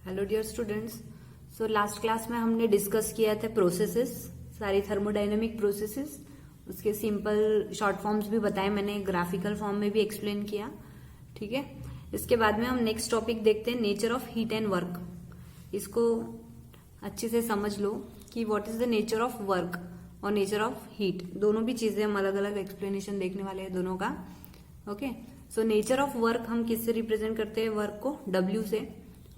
Hello dear students. So last class में हमने discuss किया था प्रोसेसेस, सारी थर्मोडायनेमिक प्रोसेसेस। उसके सिंपल शॉर्ट फॉर्म्स भी बताए मैंने, ग्राफिकल फॉर्म में भी एक्सप्लेन किया। ठीक है, इसके बाद में हम नेक्स्ट टॉपिक देखते हैं, nature of heat and work. इसको अच्छे से समझ लो कि what is the nature of work और नेचर ऑफ हीट, दोनों भी चीजें हम अलग अलग एक्सप्लेनेशन देखने वाले हैं दोनों का। Okay, so nature of work हम किससे रिप्रेजेंट करते हैं? वर्क को W से।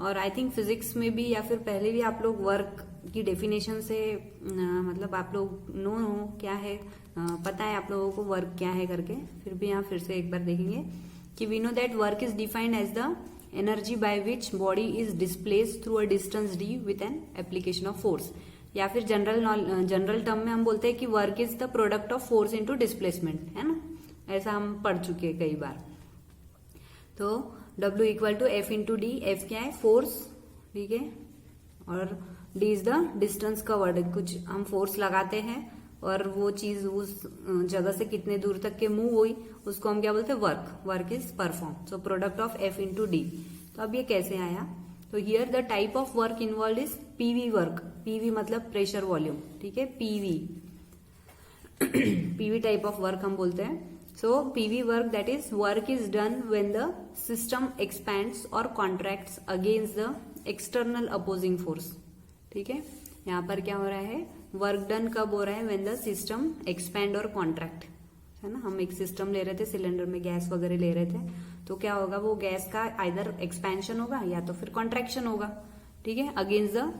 और आई थिंक फिजिक्स में भी या फिर पहले भी आप लोग वर्क की डेफिनेशन से मतलब आप लोग नो क्या है, पता है आप लोगों को वर्क क्या है करके। फिर भी यहाँ फिर से एक बार देखेंगे कि we know that work is defined as the energy by which body is displaced through a distance d with an application of force. या फिर जनरल टर्म में हम बोलते हैं कि work is the product of force into displacement, है ना। ऐसा हम पढ़ चुके हैं कई बार। तो W equal to F into D. F क्या है? फोर्स, ठीक है, और D is the distance covered. कुछ हम फोर्स लगाते हैं और वो चीज उस जगह से कितने दूर तक के मूव हुई, उसको हम क्या बोलते हैं? Work. Work is perform. So product of F into D. तो अब ये कैसे आया? तो here the type of work involve is PV work. PV मतलब प्रेशर वॉल्यूम, ठीक है, PV। PV type of work हम बोलते हैं। So PV work, that is work is done when the system expands or contracts against the external opposing force। ठीक है, यहाँ पर क्या हो रहा है? वर्क डन कब हो रहा है? when the system expand और contract, है ना। हम एक सिस्टम ले रहे थे, सिलेंडर में गैस वगैरह ले रहे थे, तो क्या होगा? वो गैस का आइदर एक्सपेंशन होगा या तो फिर कॉन्ट्रैक्शन होगा, ठीक है, अगेंस्ट द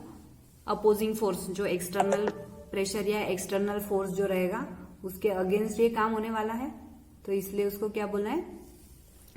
अपोजिंग फोर्स। जो एक्सटर्नल प्रेशर या एक्सटर्नल फोर्स जो रहेगा उसके अगेंस्ट ये काम होने वाला है। तो इसलिए उसको क्या बोलना है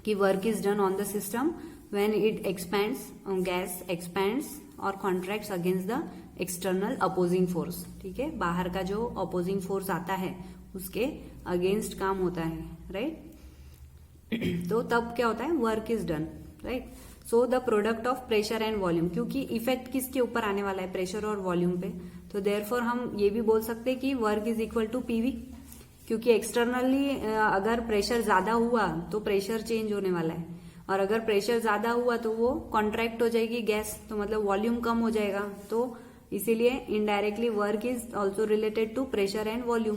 कि work is done on the system when it expands, gas expands और contracts against the external opposing force. ठीक है, बाहर का जो अपोजिंग फोर्स आता है उसके अगेंस्ट काम होता है, राइट। तो तब क्या होता है? Work is done, right. So the product of pressure and volume, क्योंकि इफेक्ट किसके ऊपर आने वाला है? प्रेशर और वॉल्यूम पे। तो देयरफॉर हम ये भी बोल सकते हैं कि work is equal to PV, क्योंकि एक्सटर्नली अगर प्रेशर ज्यादा हुआ तो प्रेशर चेंज होने वाला है, और अगर प्रेशर ज्यादा हुआ तो वो कॉन्ट्रैक्ट हो जाएगी गैस, तो मतलब वॉल्यूम कम हो जाएगा। तो इसीलिए indirectly work is also related to pressure and volume.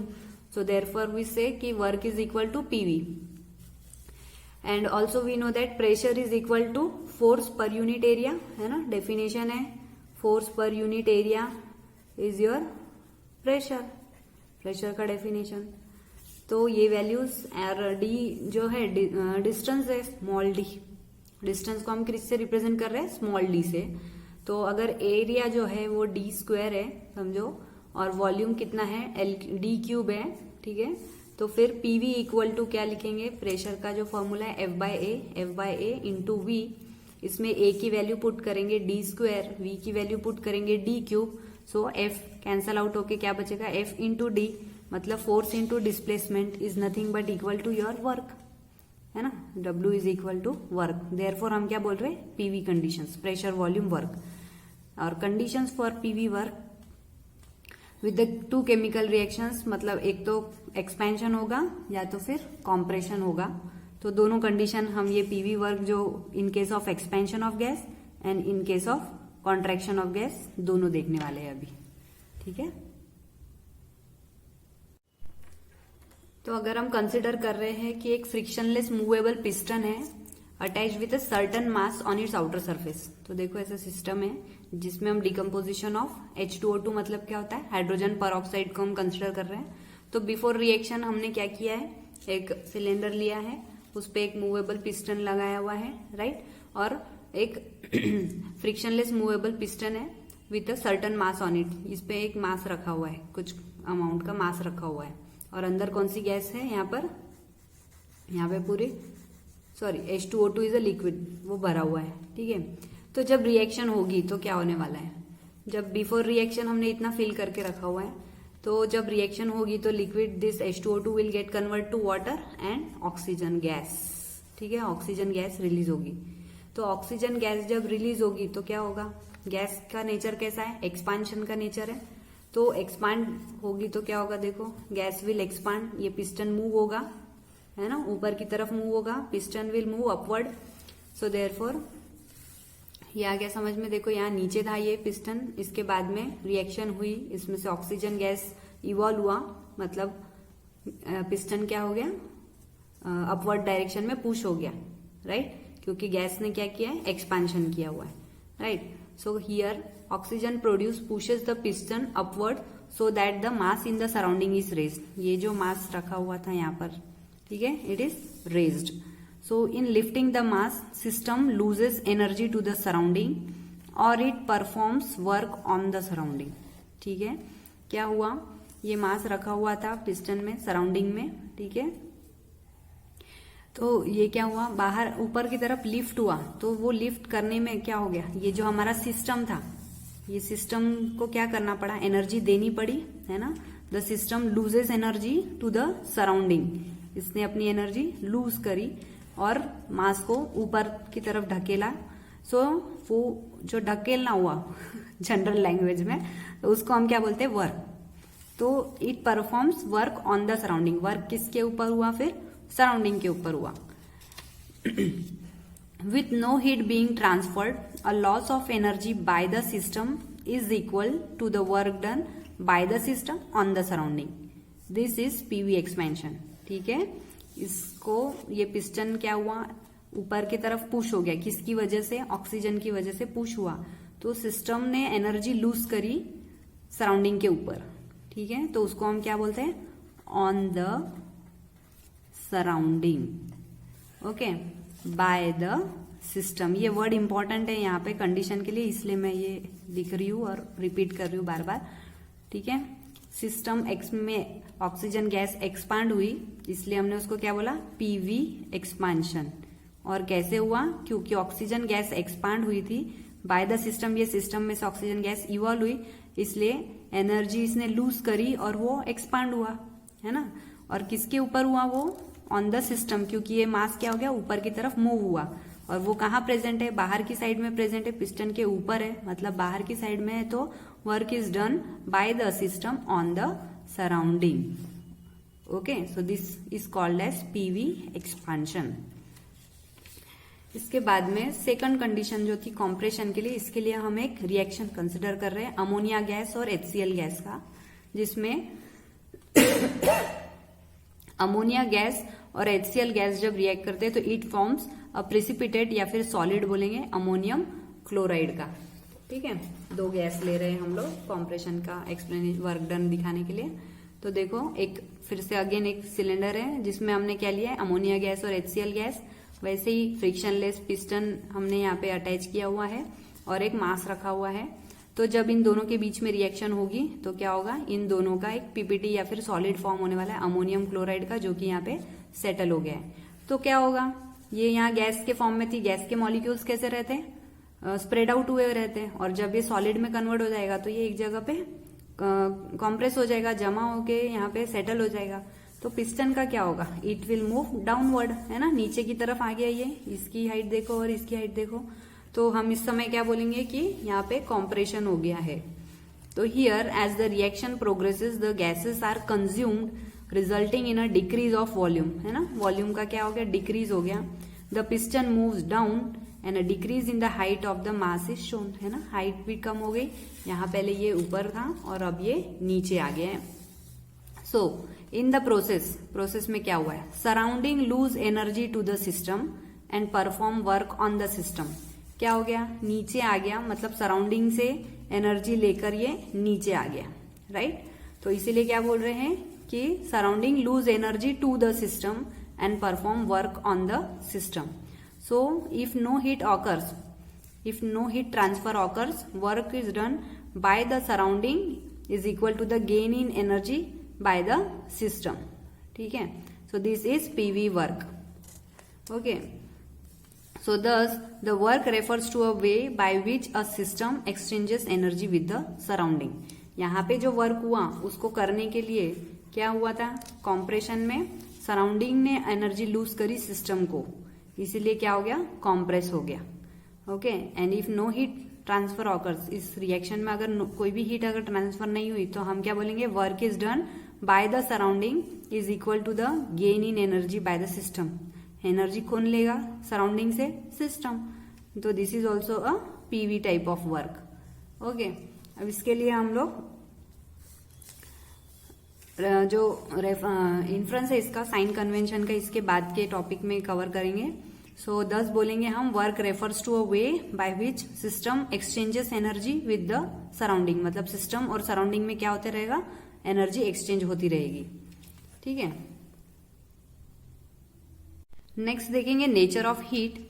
So therefore we say that work is equal to PV। And also we know that pressure is equal to force per unit area, है ना। Definition है force per unit area is your pressure, pressure का definition. तो ये values और D जो है distance है, स्मॉल d। डिस्टेंस को हम किससे रिप्रेजेंट कर रहे हैं? स्मॉल d से। तो अगर एरिया जो है वो D स्क्वायर है समझो, और वॉल्यूम कितना है? D क्यूब है, ठीक है। तो फिर PV इक्वल टू क्या लिखेंगे? प्रेशर का जो फॉर्मूला है F by A into V। इसमें A की वैल्यू पुट करेंगे D स्क्वायर, V की वैल्यू पुट करेंगे D cube. So F cancel out होके क्या बचेगा? F इंटू D, मतलब force into displacement is nothing but equal to your work, है ना। W is equal to work. Therefore हम क्या बोल रहे हैं? PV conditions, pressure volume work. और conditions for PV work with the to chemical reactions, मतलब एक तो एक्सपेंशन होगा या तो फिर कॉम्प्रेशन होगा। तो दोनों कंडीशन हम ये PV वर्क जो in case of expansion of gas and in case of contraction of gas दोनों देखने वाले हैं अभी, ठीक है। तो अगर हम कंसिडर कर रहे हैं कि एक फ्रिक्शनलेस मूवेबल पिस्टन है attach with a certain mass on it's outer surface. तो देखो ऐसा सिस्टम है जिसमें हम डिकम्पोजिशन ऑफ H2O2 मतलब क्या होता है? हाइड्रोजन परऑक्साइड को हम कंसिडर कर रहे हैं। तो बिफोर रिएक्शन हमने क्या किया है? एक सिलेंडर लिया है, उस पर एक मूवेबल पिस्टन लगाया हुआ है, राइट। और एक फ्रिक्शनलेस मूवेबल पिस्टन है with a certain mass on it. इस पे एक मास रखा हुआ है, कुछ अमाउंट का मास रखा हुआ है, और अंदर कौन सी गैस है? यहाँ पे पूरी H2O2 इज अ लिक्विड, वो भरा हुआ है, ठीक है। तो जब रिएक्शन होगी तो क्या होने वाला है? जब बिफोर रिएक्शन हमने इतना फिल करके रखा हुआ है, तो जब रिएक्शन होगी तो liquid this H2O2 will get convert to water and oxygen gas, ठीक है। ऑक्सीजन गैस रिलीज होगी। तो ऑक्सीजन गैस जब रिलीज होगी तो क्या होगा? गैस का नेचर कैसा है? एक्सपांशन का नेचर है। तो एक्सपांड होगी तो क्या होगा? देखो गैस विल एक्सपांड, ये पिस्टन मूव होगा, है ना, ऊपर की तरफ मूव होगा, piston will move upward. So therefore ये आ गया समझ में। देखो यहाँ नीचे था ये पिस्टन, इसके बाद में रिएक्शन हुई, इसमें से ऑक्सीजन गैस इवॉल्व हुआ, मतलब पिस्टन क्या हो गया, अपवर्ड डायरेक्शन में पुश हो गया, राइट, क्योंकि गैस ने क्या किया है, एक्सपांशन किया हुआ है, right. So here oxygen produce pushes the piston upward so that the mass in the surrounding is raised. ये जो मास रखा हुआ था यहाँ पर, ठीक है, it is raised. So in lifting the mass, system loses energy to the surrounding or it performs work on the surrounding। ठीक है, क्या हुआ, ये मास रखा हुआ था पिस्टन में, सराउंडिंग में, ठीक है, तो ये क्या हुआ, बाहर ऊपर की तरफ लिफ्ट हुआ, तो वो लिफ्ट करने में क्या हो गया, ये जो हमारा सिस्टम था, ये सिस्टम को क्या करना पड़ा, एनर्जी देनी पड़ी, है ना। The system loses energy to the surrounding, इसने अपनी एनर्जी लूज करी और मास को ऊपर की तरफ ढकेला। सो वो जो ढकेलना हुआ जनरल लैंग्वेज में, तो उसको हम क्या बोलते हैं, वर्क। तो it performs work on the surrounding, work किसके ऊपर हुआ, फिर सराउंडिंग के ऊपर हुआ। With no heat being transferred, a loss of energy by the system is equal to the work done by the system on the surrounding. This is PV expansion, ठीक है। इसको, ये पिस्टन क्या हुआ, ऊपर की तरफ पुश हो गया, किसकी वजह से, ऑक्सीजन की वजह से पुश हुआ, तो सिस्टम ने एनर्जी लूज करी सराउंडिंग के ऊपर, ठीक है, तो उसको हम क्या बोलते हैं, on the surrounding, okay, bye the system. ये वर्ड इंपॉर्टेंट है यहाँ पे कंडीशन के लिए, इसलिए मैं ये लिख रही हूं और रिपीट कर रही हूं बार बार, ठीक है। सिस्टम एक्स में ऑक्सीजन गैस एक्सपांड हुई, इसलिए हमने उसको क्या बोला, पीवी एक्सपांशन। और कैसे हुआ, क्योंकि ऑक्सीजन गैस एक्सपांड हुई थी बाय द सिस्टम, ये सिस्टम में से ऑक्सीजन गैस इवॉल्व हुई, इसलिए एनर्जी इसने लूज करी और वो एक्सपांड हुआ, है ना। और किसके ऊपर हुआ वो, ऑन द सिस्टम, क्योंकि ये मास क्या हो गया, ऊपर की तरफ मूव हुआ, और वो कहाँ प्रेजेंट है, बाहर की साइड में प्रेजेंट है, पिस्टन के ऊपर है, मतलब बाहर की साइड में है, तो work is done by the system on the surrounding, okay. So this is called as PV expansion. इसके बाद में सेकंड कंडीशन जो थी कॉम्प्रेशन के लिए, इसके लिए हम एक रिएक्शन कंसिडर कर रहे हैं, अमोनिया गैस और HCl गैस का, जिसमें अमोनिया गैस और HCl गैस जब रिएक्ट करते हैं तो इट फॉर्म्स अ प्रेसिपिटेट, या फिर सॉलिड बोलेंगे, अमोनियम क्लोराइड का, ठीक है। दो गैस ले रहे हैं हम लोग कॉम्प्रेशन का एक्सप्लेनेशन, वर्क डन दिखाने के लिए। तो देखो, एक फिर से अगेन एक सिलेंडर है जिसमें हमने क्या लिया है, अमोनिया गैस और HCl गैस। वैसे ही फ्रिक्शनलेस पिस्टन हमने यहाँ पे अटैच किया हुआ है और एक मास रखा हुआ है। तो जब इन दोनों के बीच में रिएक्शन होगी तो क्या होगा, इन दोनों का एक पीपीटी या फिर सॉलिड फॉर्म होने वाला है अमोनियम क्लोराइड का, जो कि यहाँ पे सेटल हो गया है। तो क्या होगा, ये यहाँ गैस के फॉर्म में थी, गैस के मॉलिक्यूल्स कैसे रहते हैं, स्प्रेड आउट हुए रहते हैं, और जब ये सॉलिड में कन्वर्ट हो जाएगा तो ये एक जगह पे कॉम्प्रेस हो जाएगा, जमा होके यहाँ पे सेटल हो जाएगा। तो पिस्टन का क्या होगा, इट विल मूव डाउनवर्ड, है ना, नीचे की तरफ आ गया ये, इसकी हाइट देखो और इसकी हाइट देखो, तो हम इस समय क्या बोलेंगे कि यहाँ पे कॉम्प्रेशन हो गया है। तो here as the reaction progresses the gases are consumed resulting in a decrease of volume, है ना, वॉल्यूम का क्या हो गया, डिक्रीज हो गया। The piston moves down and a decrease in the height of the mass is shown, है ना, हाइट भी कम हो गई, यहाँ पहले ये ऊपर था और अब ये नीचे आ गया है। सो इन द प्रोसेस में क्या हुआ है, surrounding lose energy to the system and perform work on the system. क्या हो गया, नीचे आ गया, मतलब सराउंडिंग से एनर्जी लेकर ये नीचे आ गया, राइट। तो इसीलिए क्या बोल रहे हैं कि surrounding lose energy to the system and perform work on the system. So if no heat transfer occurs, work is done by the surrounding is equal to the gain in energy by the system, ठीक है। So this is PV work, okay. So thus the work refers to a way by which a system exchanges energy with the surrounding। यहाँ पे जो work हुआ उसको करने के लिए क्या हुआ था, कॉम्प्रेशन में सराउंडिंग ने एनर्जी लूज करी सिस्टम को, इसीलिए क्या हो गया, कॉम्प्रेस हो गया, okay. And if no heat transfer occurs, इस रिएक्शन में अगर कोई भी हीट अगर ट्रांसफर नहीं हुई तो हम क्या बोलेंगे, work is done by the surrounding is equal to the gain in energy by the system. Energy कौन लेगा, सराउंडिंग से, सिस्टम। तो this is also a PV type of work. Okay, अब इसके लिए हम लोग जो इन्फ्रेंस है इसका, साइन कन्वेंशन का, इसके बाद के टॉपिक में कवर करेंगे. सो 10 बोलेंगे हम. Work refers to a way by which system exchanges energy with the surrounding. मतलब सिस्टम और सराउंडिंग में क्या होते रहेगा, एनर्जी एक्सचेंज होती रहेगी. ठीक है. नेक्स्ट देखेंगे nature of heat.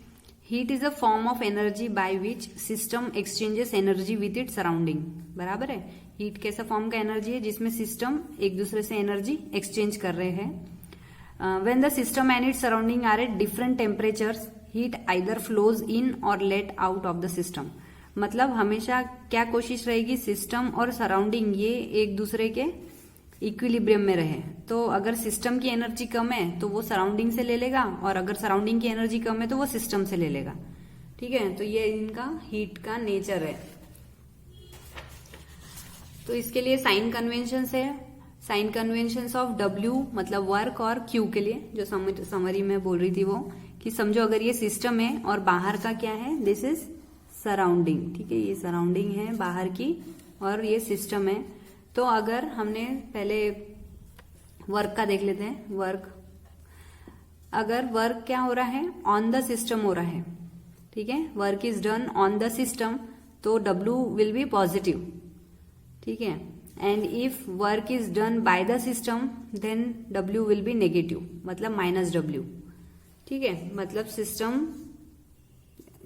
Heat is a form of energy by which system exchanges energy with it surrounding. बराबर है. हीट कैसा फॉर्म का एनर्जी है जिसमें सिस्टम एक दूसरे से एनर्जी एक्सचेंज कर रहे हैं. When the system and its surrounding are at different temperatures, heat either flows in or let out of the system. मतलब हमेशा क्या कोशिश रहेगी, सिस्टम और सराउंडिंग ये एक दूसरे के इक्विलिब्रियम में रहे. तो अगर सिस्टम की एनर्जी कम है तो वो सराउंडिंग से ले लेगा, और अगर सराउंडिंग की एनर्जी कम है तो वो सिस्टम से ले लेगा. ठीक है. तो ये इनका हीट का नेचर है. तो इसके लिए साइन कन्वेंशन है. साइन कन्वेंशन ऑफ W मतलब वर्क, और Q के लिए जो समरी में बोल रही थी वो, कि समझो अगर ये सिस्टम है और बाहर का क्या है, दिस इज सराउंडिंग. ठीक है, ये सराउंडिंग है बाहर की और ये सिस्टम है. तो अगर हमने पहले वर्क का देख लेते हैं. वर्क, अगर वर्क क्या हो रहा है, ऑन द सिस्टम हो रहा है. ठीक है, work is done on the system, तो W विल बी पॉजिटिव. ठीक है. And if work is done by the system then W will be negative, मतलब -W. ठीक है, मतलब सिस्टम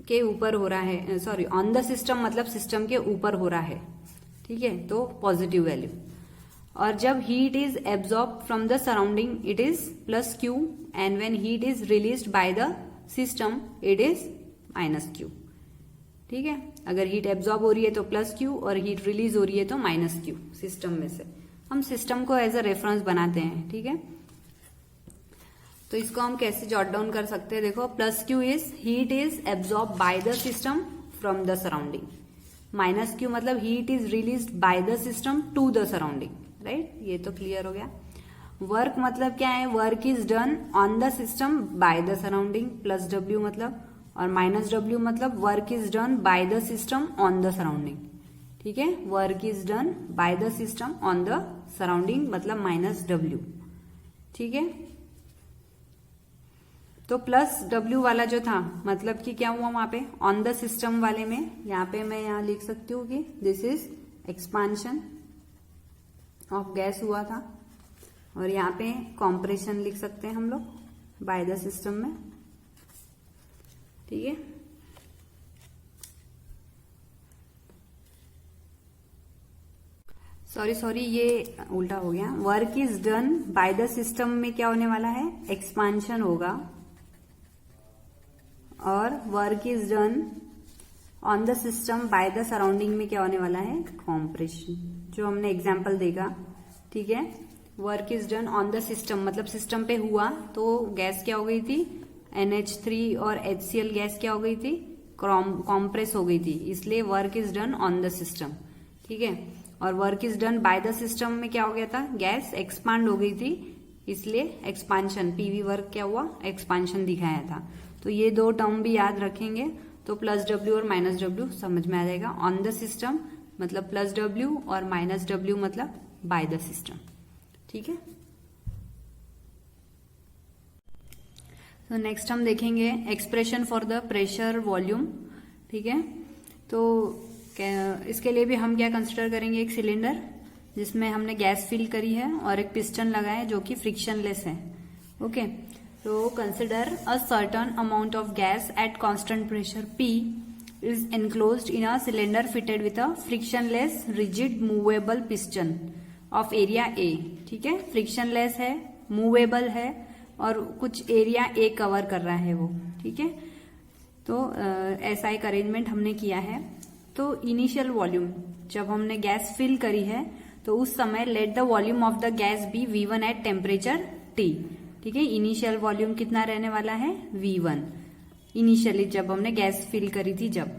के ऊपर हो रहा है, सॉरी ऑन द सिस्टम मतलब सिस्टम के ऊपर हो रहा है. ठीक है, तो पॉजिटिव वैल्यू. और जब heat is absorb from the surrounding it is +Q, and when heat is released by the system it is -Q. ठीक है, अगर हीट एब्जॉर्ब हो रही है तो +Q और हीट रिलीज हो रही है तो -Q. सिस्टम में से हम सिस्टम को एज अ रेफरेंस बनाते हैं. ठीक है, तो इसको हम कैसे जॉट डाउन कर सकते हैं, देखो. +Q is heat is absorb by the system from the surrounding. -Q मतलब heat is released by the system to the surrounding. Right, ये तो क्लियर हो गया. वर्क मतलब क्या है, work is done on the system by the surrounding, +W मतलब, और -W मतलब work is done by the system on the surrounding. ठीक है, work is done by the system on the surrounding मतलब -W. ठीक है, तो +W वाला जो था मतलब कि क्या हुआ वहां पे ऑन द सिस्टम वाले में, यहाँ पे मैं यहाँ लिख सकती हूँ कि this is expansion of gas हुआ था, और यहाँ पे कॉम्प्रेशन लिख सकते हैं हम लोग बाय द सिस्टम में. ठीक है, सॉरी ये उल्टा हो गया. Work is done by the system में क्या होने वाला है, एक्सपांशन होगा, और work is done on the system by the surrounding में क्या होने वाला है, कॉम्प्रेशन, जो हमने एग्जाम्पल देगा. ठीक है, work is done on the system मतलब सिस्टम पे हुआ तो गैस क्या हो गई थी, NH3 और HCl गैस क्या हो गई थी, कॉम्प्रेस हो गई थी, इसलिए work is done on the system. ठीक है, और work is done by the system में क्या हो गया था, गैस एक्सपांड हो गई थी, इसलिए एक्सपांशन, PV वर्क क्या हुआ, एक्सपांशन दिखाया था. तो ये दो टर्म भी याद रखेंगे तो +W और -W समझ में आ जाएगा. ऑन द सिस्टम मतलब +W और -W मतलब बाय द सिस्टम. ठीक है, तो नेक्स्ट हम देखेंगे expression for the pressure volume. ठीक है, तो इसके लिए भी हम क्या कंसिडर करेंगे, एक सिलेंडर जिसमें हमने गैस फिल करी है और एक पिस्टन लगा है जो कि फ्रिक्शनलेस है. ओके, तो consider a certain amount of gas at constant pressure P is enclosed in a cylinder fitted with a frictionless rigid movable piston of area A. ठीक है, फ्रिक्शनलेस है, मूवेबल है और कुछ एरिया A कवर कर रहा है वो. ठीक है, तो ऐसा एक अरेंजमेंट हमने किया है. तो इनिशियल वॉल्यूम जब हमने गैस फिल करी है तो उस समय let the volume of the gas be V1 at temperature T. ठीक है, इनिशियल वॉल्यूम कितना रहने वाला है, V1 इनिशियली जब हमने गैस फिल करी थी जब.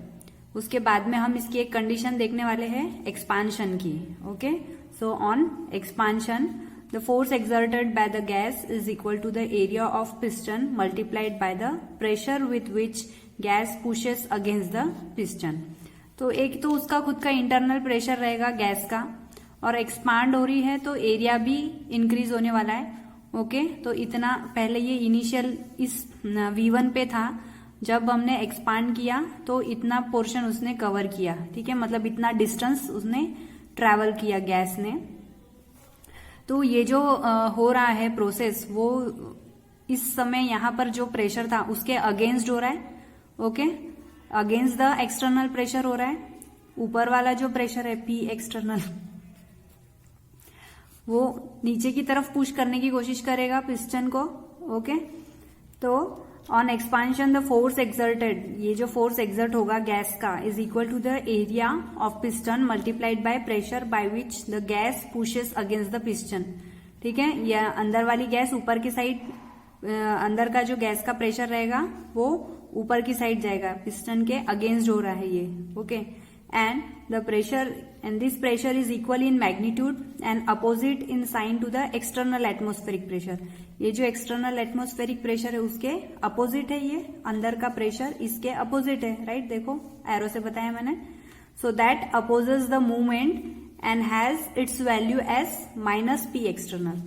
उसके बाद में हम इसकी एक कंडीशन देखने वाले हैं एक्सपांशन की. Okay, so on expansion the force exerted by the gas is equal to the area of piston multiplied by the pressure with which gas pushes against the piston. तो एक तो उसका खुद का इंटरनल प्रेशर रहेगा gas का, और expand हो रही है तो एरिया भी इंक्रीज होने वाला है। ओके, तो इतना पहले ये इनिशियल इस V1 पे था, जब हमने एक्सपांड किया तो इतना पोर्शन उसने कवर किया, ठीक है, मतलब इतना डिस्टेंस उसने ट्रैवल किया गैस ने। तो ये जो हो रहा है प्रोसेस, वो इस समय यहाँ पर जो प्रेशर था उसके अगेंस्ट हो रहा है। Okay, against the external pressure हो रहा है। ऊपर वाला जो प्रेशर है P एक्सटर्नल, वो नीचे की तरफ पुश करने की कोशिश करेगा पिस्टन को। ओके, तो on expansion the force exerted, ये जो फोर्स एक्सर्ट होगा गैस का is equal to the area of piston multiplied by pressure by which the gas pushes against the piston. ठीक है, या अंदर वाली गैस ऊपर की साइड, अंदर का जो गैस का प्रेशर रहेगा वो ऊपर की साइड जाएगा, पिस्टन के अगेंस्ट हो रहा है ये। Okay, and the pressure and this pressure is equal in magnitude and opposite in sign to the external atmospheric pressure. ये जो एक्सटर्नल एटमोस्फेरिक प्रेशर है उसके अपोजिट है, ये अंदर का प्रेशर इसके अपोजिट है, राइट। देखो एरो से बताया मैंने। So that opposes the movement and has its value as minus P external.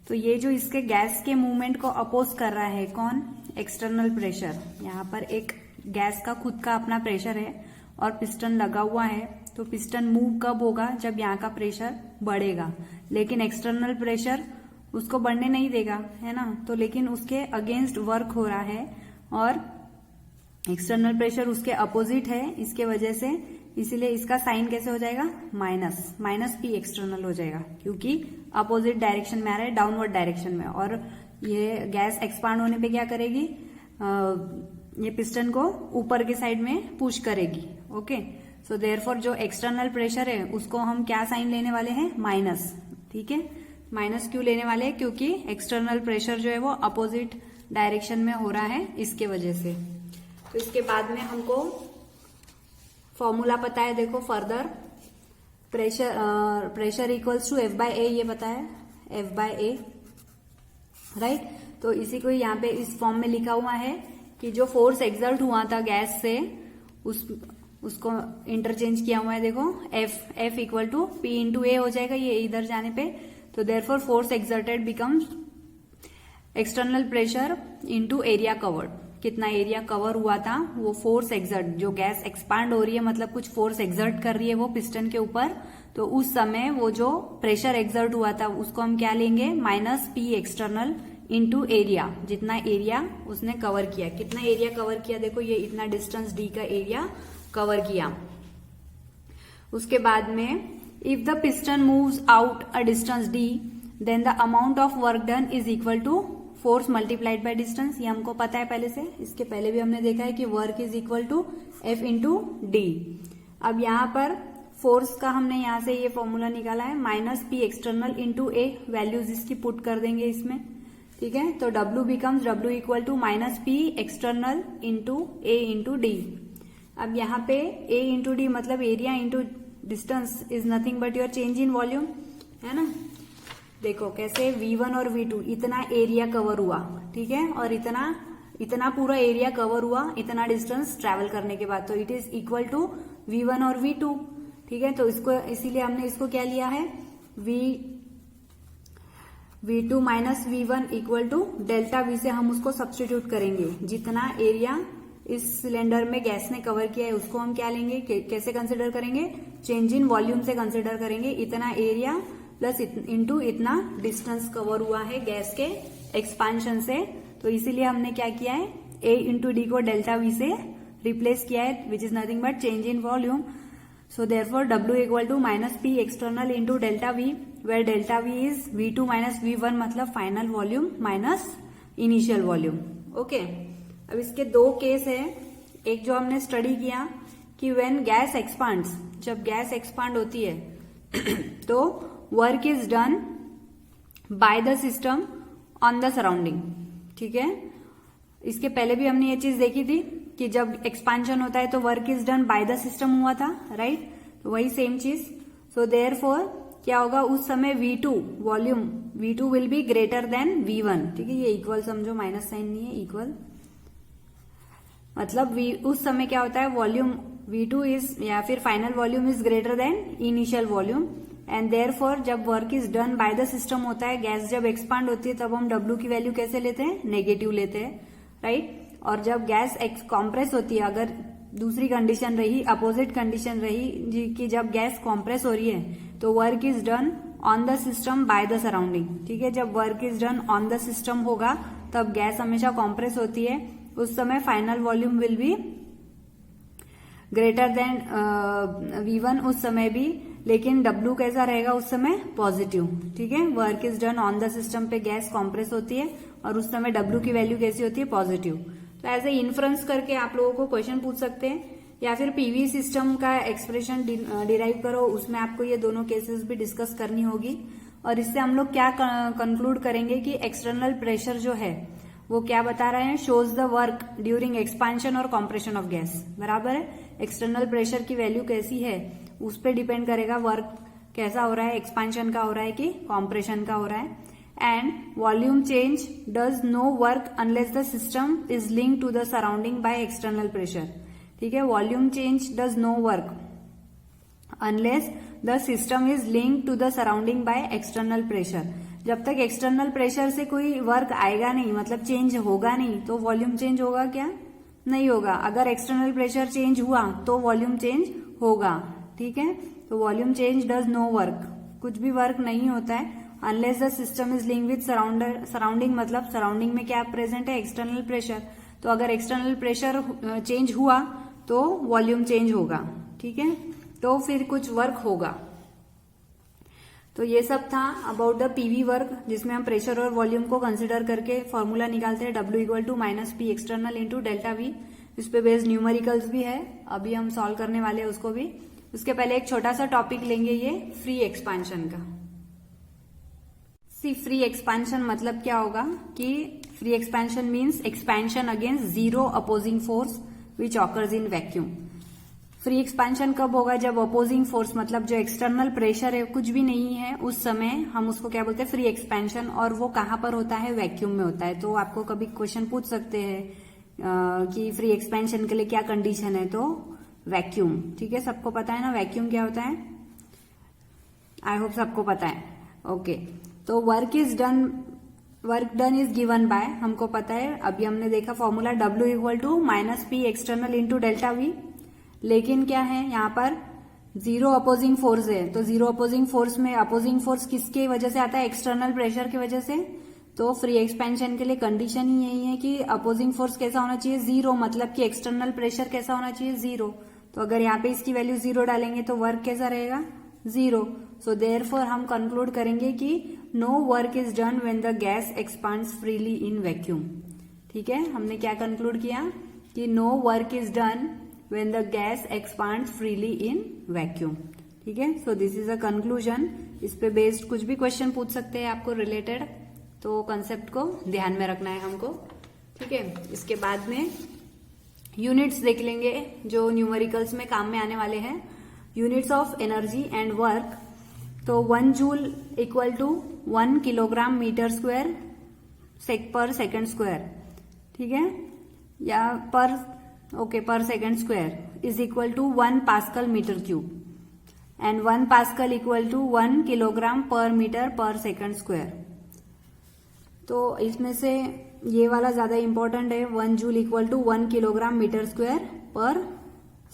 तो ये जो इसके गैस के मूवमेंट को अपोज कर रहा है कौन, एक्सटर्नल प्रेशर। यहाँ पर एक गैस का खुद का अपना प्रेशर है और पिस्टन लगा हुआ है, तो पिस्टन मूव कब होगा, जब यहाँ का प्रेशर बढ़ेगा, लेकिन एक्सटर्नल प्रेशर उसको बढ़ने नहीं देगा, है ना। तो लेकिन उसके अगेंस्ट वर्क हो रहा है और एक्सटर्नल प्रेशर उसके अपोजिट है, इसके वजह से, इसीलिए इसका साइन कैसे हो जाएगा, माइनस P एक्सटर्नल हो जाएगा, क्योंकि अपोजिट डायरेक्शन में आ रहा है, डाउनवर्ड डायरेक्शन में। और ये गैस एक्सपांड होने पे क्या करेगी, ये पिस्टन को ऊपर के साइड में पुश करेगी। ओके, सो देयरफॉर जो एक्सटर्नल प्रेशर है उसको हम क्या साइन लेने वाले हैं, माइनस। ठीक है, माइनस क्यों लेने वाले हैं, क्योंकि एक्सटर्नल प्रेशर जो है वो अपोजिट डायरेक्शन में हो रहा है, इसके वजह से। तो इसके बाद में हमको फॉर्मूला पता है, देखो further pressure equals to F by A, ये पता है F बाय A, राइट। तो इसी को यहाँ पे इस फॉर्म में लिखा हुआ है कि जो फोर्स एक्सर्ट हुआ था गैस से उसको इंटरचेंज किया हुआ है। देखो F equal to P into A हो जाएगा ये इधर जाने पे। तो therefore force exerted becomes external pressure into area covered. कितना एरिया कवर हुआ था, वो फोर्स एक्सर्ट, जो गैस एक्सपांड हो रही है मतलब कुछ फोर्स एक्सर्ट कर रही है वो पिस्टन के ऊपर, तो उस समय वो जो प्रेशर एक्सर्ट हुआ था उसको हम क्या लेंगे, minus P external into area, जितना एरिया उसने कवर किया। कितना एरिया कवर किया, देखो ये इतना डिस्टेंस D का एरिया कवर किया। उसके बाद में if the piston moves out a distance D, then the amount of work done is equal to force multiplied by distance. ये हमको पता है पहले से, इसके पहले भी हमने देखा है कि work is equal to F into D. अब यहाँ पर फोर्स का हमने यहाँ से ये फॉर्मूला निकाला है, minus P external into A, values इसकी पुट कर देंगे इसमें। ठीक है, तो W becomes W equal to minus P external into A into D. अब यहाँ पे A इंटू डी मतलब area into distance is nothing but your change in volume, है ना। देखो कैसे V1 और V2 इतना एरिया कवर हुआ, ठीक है, और इतना पूरा एरिया कवर हुआ इतना डिस्टेंस ट्रैवल करने के बाद, तो it is equal to V1 और V2। ठीक है, तो इसको इसीलिए हमने इसको क्या लिया है, V2 minus V1 equal to delta V से हम उसको सब्सटीट्यूट करेंगे। जितना एरिया इस सिलेंडर में गैस ने कवर किया है उसको हम क्या लेंगे, कैसे कंसिडर करेंगे, चेंज इन वॉल्यूम से कंसिडर करेंगे। इतना एरिया प्लस इंटू इतना डिस्टेंस कवर हुआ है गैस के एक्सपांशन से, तो इसीलिए हमने क्या किया है, A इंटू डी को डेल्टा V से रिप्लेस किया है, which is nothing but change in volume. So therefore W equal to minus P external into delta V, where delta V is V2 minus V1 मतलब final volume minus initial volume. Okay, अब इसके दो case है। एक जो हमने study किया कि व्हेन गैस एक्सपांड्स, जब गैस एक्सपांड होती है तो work is done by the system on the surrounding. ठीक है, इसके पहले भी हमने ये चीज देखी थी कि जब एक्सपांशन होता है तो work is done by the system हुआ था, राइट। तो वही सेम चीज। सो देयरफॉर क्या होगा, उस समय V2 volume V2 will be greater than V1। ठीक है, ये इक्वल समझो, माइनस साइन नहीं है, इक्वल मतलब उस समय क्या होता है, वॉल्यूम V2 इज या फिर final volume is greater than initial volume and therefore जब work is done by the system होता है, गैस जब एक्सपांड होती है तब हम W की वैल्यू कैसे लेते हैं, नेगेटिव लेते हैं, राइट। और जब गैस कॉम्प्रेस होती है, अगर दूसरी कंडीशन रही, अपोजिट कंडीशन रही कि जब गैस कॉम्प्रेस हो रही है तो work is done on the system by the surrounding, ठीक है। जब work is done on the system होगा तब गैस हमेशा कॉम्प्रेस होती है, उस समय final volume will be greater than V1 उस समय भी, लेकिन W कैसा रहेगा उस समय, पॉजिटिव, ठीक है। Work is done on the system पे गैस कॉम्प्रेस होती है और उस समय W की वैल्यू कैसी होती है, पॉजिटिव। तो ऐसे इन्फ्रेंस करके आप लोगों को क्वेश्चन पूछ सकते हैं, या फिर पीवी सिस्टम का एक्सप्रेशन डिराइव करो, उसमें आपको ये दोनों केसेस भी डिस्कस करनी होगी। और इससे हम लोग क्या कंक्लूड करेंगे कि एक्सटर्नल प्रेशर जो है वो क्या बता रहे हैं, shows the work during expansion और कॉम्प्रेशन ऑफ गैस, बराबर है। एक्सटर्नल प्रेशर की वैल्यू कैसी है उस पर डिपेंड करेगा वर्क कैसा हो रहा है, एक्सपांशन का हो रहा है कि कॉम्प्रेशन का हो रहा है। And volume change does no work unless the system is link to the surrounding by external pressure, ठीक है। Volume change does no work unless the system is link to the surrounding by external pressure. जब तक external pressure से कोई work आएगा नहीं, मतलब change होगा नहीं, तो वॉल्यूम चेंज होगा क्या, नहीं होगा। अगर एक्सटर्नल प्रेशर चेंज हुआ तो वॉल्यूम चेंज होगा, ठीक है। तो volume change does no work, कुछ भी वर्क नहीं होता है unless the system is link with surrounding, मतलब सराउंडिंग में क्या प्रेजेंट है, एक्सटर्नल प्रेशर। तो अगर एक्सटर्नल प्रेशर चेंज हुआ तो वॉल्यूम चेंज होगा, ठीक है, तो फिर कुछ वर्क होगा। तो ये सब था अबाउट द पीवी वर्क, जिसमें हम प्रेशर और वॉल्यूम को कंसिडर करके फॉर्मूला निकालते हैं, W equal to minus P external into delta V. इस पे बेस्ड न्यूमेरिकल्स भी है, अभी हम सॉल्व करने वाले हैं उसको भी। उसके पहले एक छोटा सा टॉपिक लेंगे, ये फ्री एक्सपांशन का। फ्री एक्सपांशन मतलब क्या होगा कि free expansion means expansion against zero opposing force which occurs in vacuum. Free expansion कब होगा, जब अपोजिंग फोर्स मतलब जो एक्सटर्नल प्रेशर है कुछ भी नहीं है, उस समय हम उसको क्या बोलते हैं, फ्री एक्सपेंशन। और वो कहाँ पर होता है, वैक्यूम में होता है। तो आपको कभी क्वेश्चन पूछ सकते हैं कि फ्री एक्सपेंशन के लिए क्या कंडीशन है, तो वैक्यूम, ठीक है। सबको पता है ना वैक्यूम क्या होता है, आई होप सबको पता है, ओके। तो work done is given by, हमको पता है, अभी हमने देखा formula W equal to minus P external into delta V. लेकिन क्या है यहाँ पर, जीरो अपोजिंग फोर्स है, तो जीरो अपोजिंग फोर्स में अपोजिंग फोर्स किसके वजह से आता है, एक्सटर्नल प्रेशर की वजह से। तो फ्री एक्सपेंशन के लिए कंडीशन ही यही है कि अपोजिंग फोर्स कैसा होना चाहिए, जीरो, मतलब कि एक्सटर्नल प्रेशर कैसा होना चाहिए, जीरो। तो अगर यहाँ पे इसकी वैल्यू जीरो डालेंगे तो वर्क कैसा रहेगा, जीरो। सो देयरफॉर हम कंक्लूड करेंगे कि no work is done when the gas expands freely in vacuum, ठीक है। हमने क्या कंक्लूड किया कि no work is done when the gas expands freely in vacuum, ठीक है। So this is a conclusion. इस पे बेस्ड कुछ भी क्वेश्चन पूछ सकते हैं आपको रिलेटेड, तो कंसेप्ट को ध्यान में रखना है हमको, ठीक है। इसके बाद में यूनिट्स देख लेंगे जो न्यूमेरिकल्स में काम में आने वाले हैं, units of energy and work. तो 1 joule equal to 1 kilogram metre square per second square, ठीक है, या per second square is equal to 1 pascal metre cube, and 1 pascal equal to 1 kilogram per metre per second square. तो इसमें से ये वाला ज्यादा इंपॉर्टेंट है, 1 joule equal to 1 kilogram metre square per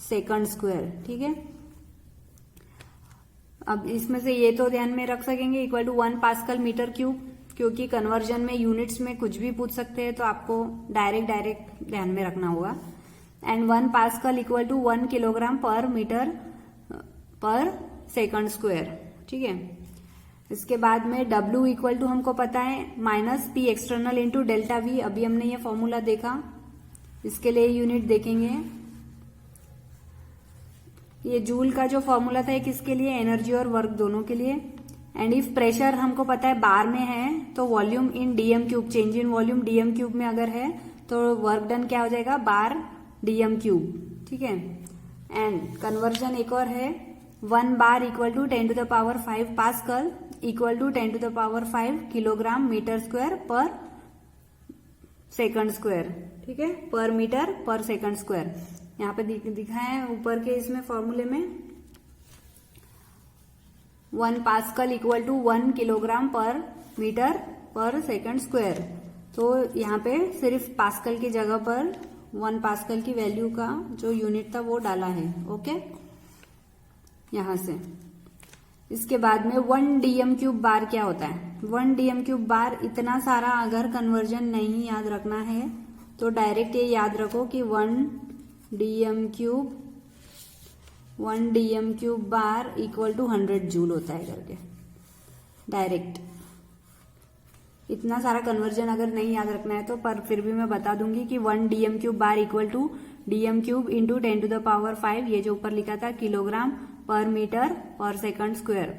second square, ठीक है। अब इसमें से ये तो ध्यान में रख सकेंगे, equal to 1 pascal metre cube, क्योंकि कन्वर्जन में यूनिट्स में कुछ भी पूछ सकते हैं, तो आपको डायरेक्ट ध्यान में रखना होगा। And 1 pascal equal to 1 kilogram per metre per second square, ठीक है। इसके बाद में W इक्वल टू हमको पता है minus P external into delta we, अभी हमने ये फॉर्मूला देखा। इसके लिए यूनिट देखेंगे, ये जूल का जो फॉर्मूला था, किसके लिए, एनर्जी और वर्क दोनों के लिए। एंड इफ प्रेशर हमको पता है बार में है, तो volume in dm cube, change in volume DM cube में अगर है तो वर्क डन क्या हो जाएगा, बार डीएम क्यूब, ठीक है। एंड कन्वर्जन एक और है, 1 bar equal to 10 to the power 5 pascal equal to 10 to the power 5 kilogram metre square per second square, ठीक है, per metre per second square. यहाँ पे दिखा है ऊपर के इसमें फॉर्मूले में 1 pascal equal to 1 kilogram per metre per second square. तो यहाँ पे सिर्फ पास्कल की जगह पर 1 पास्कल की वैल्यू का जो यूनिट था वो डाला है। ओके, यहां से इसके बाद में 1 डीएम क्यूब बार क्या होता है। 1 डीएम क्यूब बार, इतना सारा अगर कन्वर्जन नहीं याद रखना है तो डायरेक्ट ये याद रखो कि 1 dm cube bar equal to 100 joule होता है करके डायरेक्ट। इतना सारा कन्वर्जन अगर नहीं याद रखना है तो पर फिर भी मैं बता दूंगी कि 1 dm cube bar equal to dm cube into 10 to the power 5, ये जो ऊपर लिखा था kilogram per metre per second square.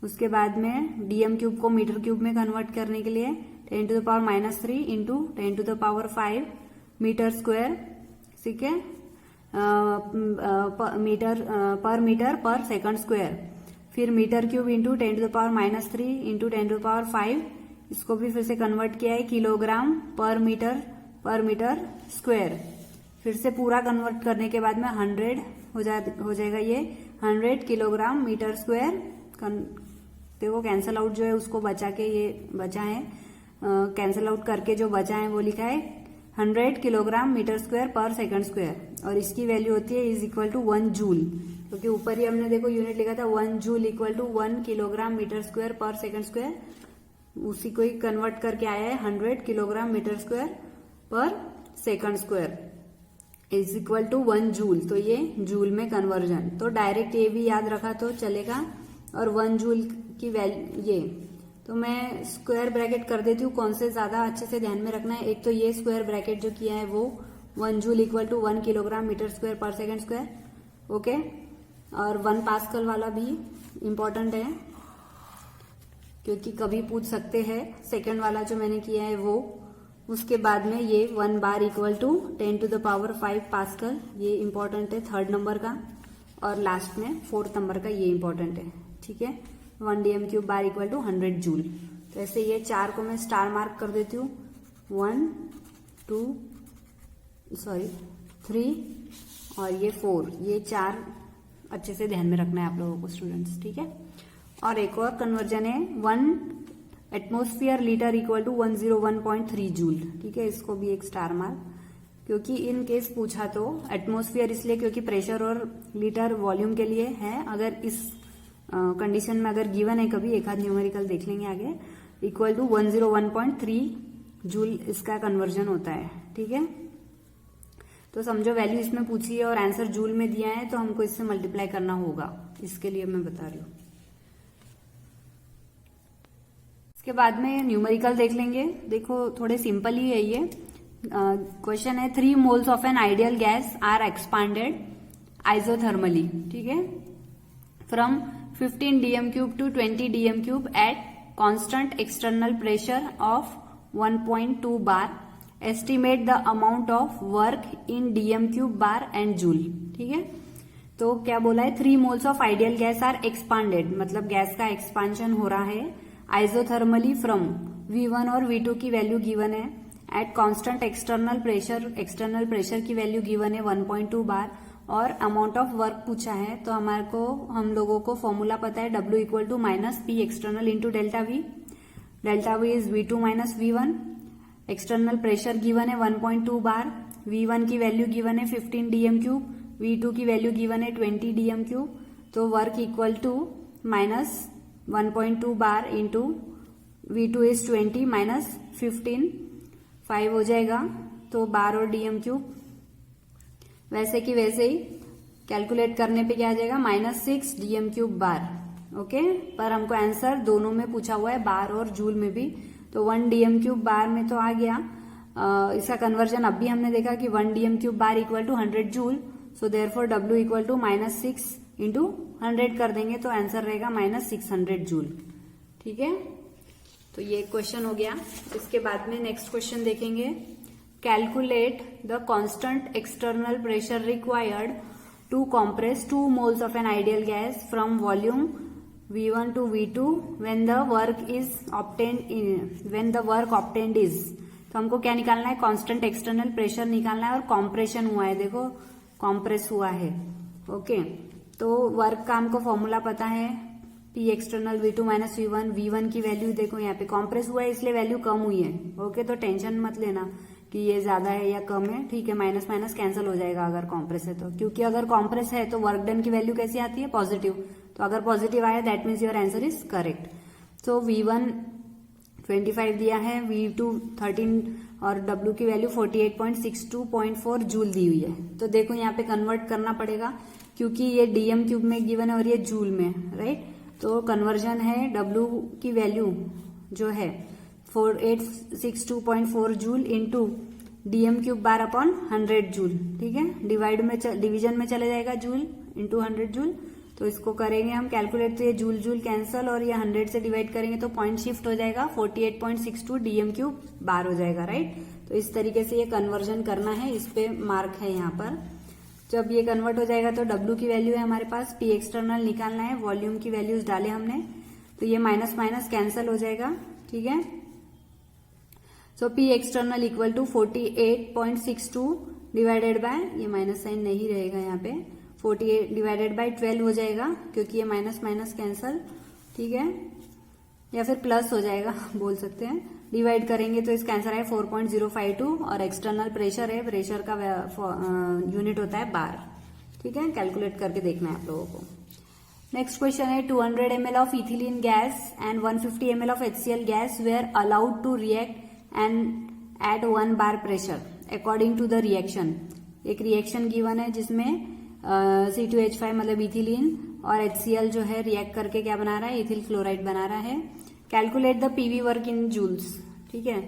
उसके बाद में डीएम क्यूब को मीटर क्यूब में कन्वर्ट करने के लिए 10 to the power -3 into 10 to the power 5 metre square, ठीक है, per metre per second square. फिर metre cube into 10 to the power -3 into 10 to the power 5, इसको भी फिर से कन्वर्ट किया है किलोग्राम पर मीटर स्क्वायर। फिर से पूरा कन्वर्ट करने के बाद में 100 हो जाएगा ये 100 किलोग्राम मीटर स्क्वायर। देखो कैंसल आउट जो है उसको बचा के ये बचा है, कैंसल आउट करके जो बचा है वो लिखा है 100 kilogram metre square per second square, और इसकी वैल्यू होती है इज इक्वल टू 1 जूल, क्योंकि ऊपर ही हमने देखो यूनिट लिखा था 1 joule equal to 1 kilogram metre square per second square. उसी को ही कन्वर्ट करके आया है 100 kilogram metre square per second square is equal to 1 joule. तो ये जूल में कन्वर्जन, तो डायरेक्ट ये भी याद रखा तो चलेगा। और 1 जूल की वैल्यू ये, तो मैं स्क्वायर ब्रैकेट कर देती हूँ, कौन से ज्यादा अच्छे से ध्यान में रखना है। एक तो ये स्क्वायर ब्रैकेट जो किया है वो 1 joule equal to 1 kilogram metre square per second square, okay. और 1 पास्कल वाला भी इम्पोर्टेंट है क्योंकि कभी पूछ सकते हैं, सेकंड वाला जो मैंने किया है वो। उसके बाद में ये 1 bar equal to 10 to the power 5 pascal, ये इंपॉर्टेंट है 3rd नंबर का। और लास्ट में 4th नंबर का ये इंपॉर्टेंट है, ठीक है। 1 dm cube bar equal to 100 joule. तो ऐसे ये 4 को मैं स्टार मार्क कर देती हूँ, 3 और ये 4, ये 4 अच्छे से ध्यान में रखना है आप लोगों को स्टूडेंट्स, ठीक है। और एक और कन्वर्जन है 1 atmosphere litre equal to 101.3 joule, ठीक है। इसको भी एक स्टार मार्क, क्योंकि इन केस पूछा तो एटमोस्फियर इसलिए क्योंकि प्रेशर और लीटर वॉल्यूम के लिए है। अगर इस कंडीशन में अगर गिवन है कभी, एक आध न्यूमेरिकल देख लेंगे आगे, इक्वल टू 101.3 जूल इसका कन्वर्जन होता है, ठीक है। तो समझो वैल्यू इसमें पूछी है और आंसर जूल में दिया है, तो हमको इससे मल्टीप्लाई करना होगा, इसके लिए मैं बता रही हूँ। इसके बाद में न्यूमेरिकल देख लेंगे। देखो थोड़े सिंपल ही है ये क्वेश्चन है 3 moles of an ideal gas are expanded isothermally, ठीक है, from 15 dm cube to 20 dm cube at constant external pressure of 1.2 bar, estimate the amount of work in dm cube bar and joule, ठीक है। तो क्या बोला है, 3 moles of ideal gas are expanded, मतलब gas का एक्सपांशन हो रहा है आइसोथर्मली फ्रॉम V1 और V2 की वैल्यू गिवन है एट कांस्टेंट एक्सटर्नल प्रेशर की वैल्यू गिवन है 1.2 बार, और अमाउंट ऑफ वर्क पूछा है। तो हम लोगों को फॉर्मूला पता है W equal to -P external into delta V is V2 minus V1। External pressure given है 1.2 बार, V1 की वैल्यू गिवन है 15 डीएम क्यूब, V2 की वैल्यू गिवन है 20 डीएम क्यूब। तो work equal to -1.2 bar into V2 is 20 minus 15, 5 हो जाएगा। तो बार और डीएम क्यूब वैसे की वैसे ही कैलकुलेट करने पे क्या आ जाएगा, -6 डीएम क्यूब बार, ओके। पर हमको आंसर दोनों में पूछा हुआ है, बार और जूल में भी। तो 1 डीएम क्यूब बार में तो आ गया, इसका कन्वर्जन अभी हमने देखा कि 1 dm cube bar equal to 100 joule. So therefore W equal to -6 into 100 कर देंगे तो आंसर रहेगा -600 जूल, ठीक है। तो ये क्वेश्चन हो गया। इसके बाद में नेक्स्ट क्वेश्चन देखेंगे, calculate the constant external pressure required to compress 2 moles of an ideal gas from volume V1 to V2 when the work obtained is। तो हमको क्या निकालना है, कांस्टेंट एक्सटर्नल प्रेशर निकालना है और कॉम्प्रेशन हुआ है। देखो कॉम्प्रेस हुआ है। ओके, तो वर्क का हमको फॉर्मूला पता है, P external V2 minus V1। V1 की वैल्यू देखो यहाँ पे कॉम्प्रेस हुआ है इसलिए वैल्यू कम हुई है। ओके, तो टेंशन मत लेना कि ये ज्यादा है या कम है, ठीक है, माइनस माइनस कैंसिल हो जाएगा अगर कॉम्प्रेस है तो, क्योंकि अगर कॉम्प्रेस है तो वर्क डन की वैल्यू कैसी आती है, पॉजिटिव। तो अगर पॉजिटिव आया that means your answer is correct. So V1 25 दिया है, V2 13 और W की वैल्यू 48.62.4 जूल दी हुई है। तो देखो यहाँ पे कन्वर्ट करना पड़ेगा क्योंकि ये DM क्यूब में गिवन है और ये जूल में, राइट। तो कन्वर्जन है W की वैल्यू जो है 4862.4 joule into DM cube bar upon 100 joule, ठीक है। डिवीजन में चले जाएगा जूल इंटू 100 जूल। तो इसको करेंगे हम कैलकुलेट, तो ये जूल जूल कैंसल और ये 100 से डिवाइड करेंगे तो पॉइंट शिफ्ट हो जाएगा, 48.62 DM क्यूब बार हो जाएगा, राइट। तो इस तरीके से ये कन्वर्जन करना है, इस पे मार्क है यहाँ पर। जब ये कन्वर्ट हो जाएगा तो W की वैल्यू है हमारे पास, P एक्सटर्नल निकालना है, वॉल्यूम की वैल्यूज डाले हमने, तो ये माइनस माइनस कैंसल हो जाएगा, ठीक है। So P external equal to 48.62 divided by, ये माइनस साइन नहीं रहेगा यहाँ पे, 48 डिवाइडेड बाय 12 हो जाएगा क्योंकि ये माइनस माइनस कैंसल, ठीक है, या फिर प्लस हो जाएगा बोल सकते हैं। डिवाइड करेंगे तो इसका आंसर है 4.052 और एक्सटर्नल प्रेशर है, प्रेशर का यूनिट होता है बार, ठीक है। कैलकुलेट करके देखना है आप लोगों को। नेक्स्ट क्वेश्चन है 200 ml of ethylene gas and 150 ml of HCl gas were allowed to react and at 1 bar pressure according to the reaction. एक रिएक्शन गिवन है जिसमें C2H5 मतलब इथिलीन और HCl जो है रिएक्ट करके क्या बना रहा है, इथिल क्लोराइड बना रहा है। Calculate the PV work in joules, ठीक है।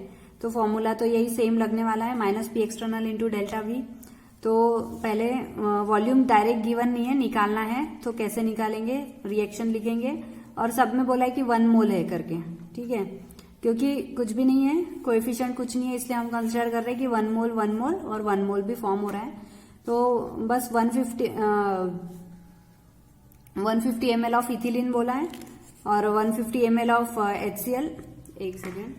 तो फॉर्मूला तो यही सेम लगने वाला है, minus P external into delta V। तो पहले वॉल्यूम डायरेक्ट गिवन नहीं है, निकालना है, तो कैसे निकालेंगे, रिएक्शन लिखेंगे और सब में बोला है कि 1 मोल है करके, ठीक है, क्योंकि कुछ भी नहीं है, कोएफिशिएंट कुछ नहीं है, इसलिए हम कंसिडर कर रहे हैं कि 1 मोल और 1 मोल भी फॉर्म हो रहा है। तो बस 150 ml ऑफ इथिलीन बोला है और 150 ml ऑफ HCl। एक सेकेंड,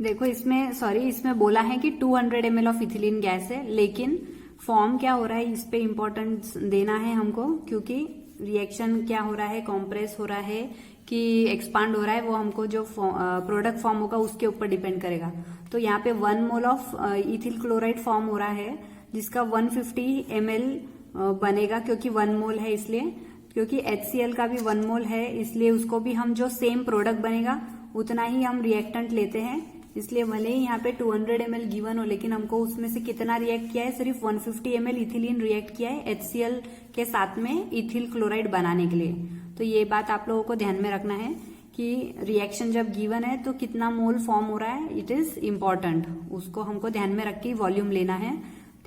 देखो इसमें बोला है कि 200 ml ऑफ इथिलीन गैस है, लेकिन फॉर्म क्या हो रहा है इस पे इम्पोर्टेंस देना है हमको, क्योंकि रिएक्शन क्या हो रहा है, कॉम्प्रेस हो रहा है कि एक्सपांड हो रहा है, वो हमको जो प्रोडक्ट फॉर्म होगा उसके ऊपर डिपेंड करेगा। तो यहाँ पे 1 mole of ethyl chloride form हो रहा है जिसका 150 ml बनेगा, क्योंकि 1 मोल है इसलिए, क्योंकि HCl का भी 1 मोल है इसलिए उसको भी हम जो सेम प्रोडक्ट बनेगा उतना ही हम रिएक्टेंट लेते हैं। इसलिए भले ही यहाँ पे 200 ml गिवन हो, लेकिन हमको उसमें से कितना रिएक्ट किया है, सिर्फ 150 ml इथिलीन रिएक्ट किया है HCl के साथ में इथिल क्लोराइड बनाने के लिए। तो ये बात आप लोगों को ध्यान में रखना है कि रिएक्शन जब गिवन है तो कितना मोल फॉर्म हो रहा है, इट इज इम्पोर्टेंट, उसको हमको ध्यान में रख के वॉल्यूम लेना है,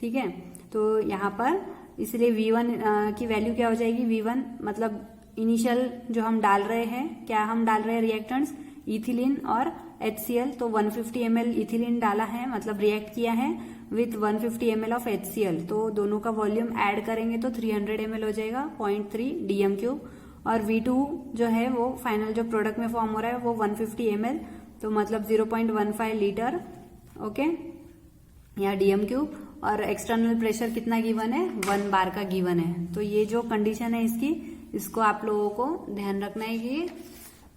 ठीक है। तो यहाँ पर इसलिए V1 की वैल्यू क्या हो जाएगी, V1 मतलब इनिशियल जो हम डाल रहे हैं, क्या हम डाल रहे हैं रिएक्टेंट्स, इथिलीन और HCl। तो 150 ml इथिलीन डाला है, मतलब रिएक्ट किया है विथ 150 ml ऑफ HCl, तो दोनों का वॉल्यूम ऐड करेंगे तो 300 ml हो जाएगा, 0.3 DM क्यूब। और V2 जो है वो फाइनल जो प्रोडक्ट में फॉर्म हो रहा है वो 150 ml, तो मतलब 0.15 लीटर, ओके, या DM क्यूब। और एक्सटर्नल प्रेशर कितना गिवन है, 1 बार का गिवन है। तो ये जो कंडीशन है इसको आप लोगों को ध्यान रखना है कि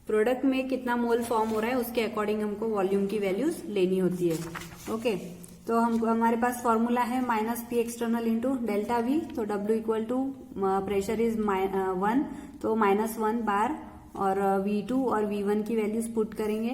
प्रोडक्ट में कितना मोल फॉर्म हो रहा है उसके अकॉर्डिंग हमको वॉल्यूम की वैल्यूज लेनी होती है, ओके। तो हमको हमारे पास फॉर्मूला है minus P external into delta V। तो W equal to pressure is 1, तो -1 बार, और V2 और V1 की वैल्यूज पुट करेंगे,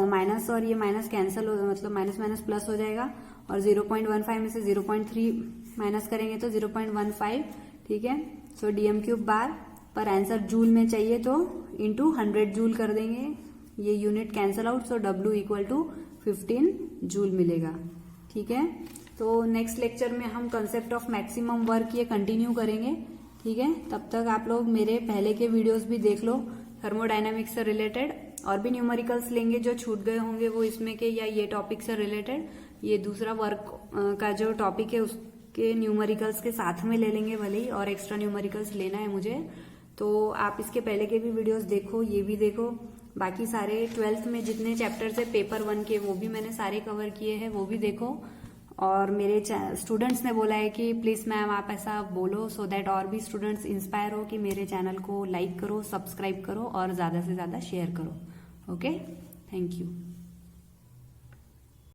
माइनस और ये माइनस कैंसल हो, मतलब माइनस माइनस प्लस हो जाएगा, और 0.15 में से 0.3 माइनस करेंगे तो 0.15, ठीक है। सो DM क्यूब बार पर आंसर जूल में चाहिए तो इंटू 100 जूल कर देंगे, ये unit cancel out, so W equal to 15 joule मिलेगा, ठीक है। तो नेक्स्ट लेक्चर में हम कंसेप्ट ऑफ मैक्सिमम वर्क ये कंटिन्यू करेंगे, ठीक है। तब तक आप लोग मेरे पहले के वीडियोस भी देख लो, थर्मोडायनामिक्स से रिलेटेड, और भी न्यूमेरिकल्स लेंगे जो छूट गए होंगे वो इसमें के, या ये टॉपिक से रिलेटेड, ये दूसरा वर्क का जो टॉपिक है उसके न्यूमेरिकल्स के साथ में ले लेंगे भले ही, और एक्स्ट्रा न्यूमेरिकल्स लेना है मुझे, तो आप इसके पहले के भी वीडियोस देखो, ये भी देखो, बाकी सारे 12th में जितने चैप्टर्स है पेपर 1 के वो भी मैंने सारे कवर किए हैं, वो भी देखो, और मेरे स्टूडेंट्स ने बोला है कि प्लीज मैम आप ऐसा बोलो सो दैट और भी स्टूडेंट्स इंस्पायर हो कि मेरे चैनल को लाइक करो, सब्सक्राइब करो और ज्यादा से ज्यादा शेयर करो। Okay, thank you.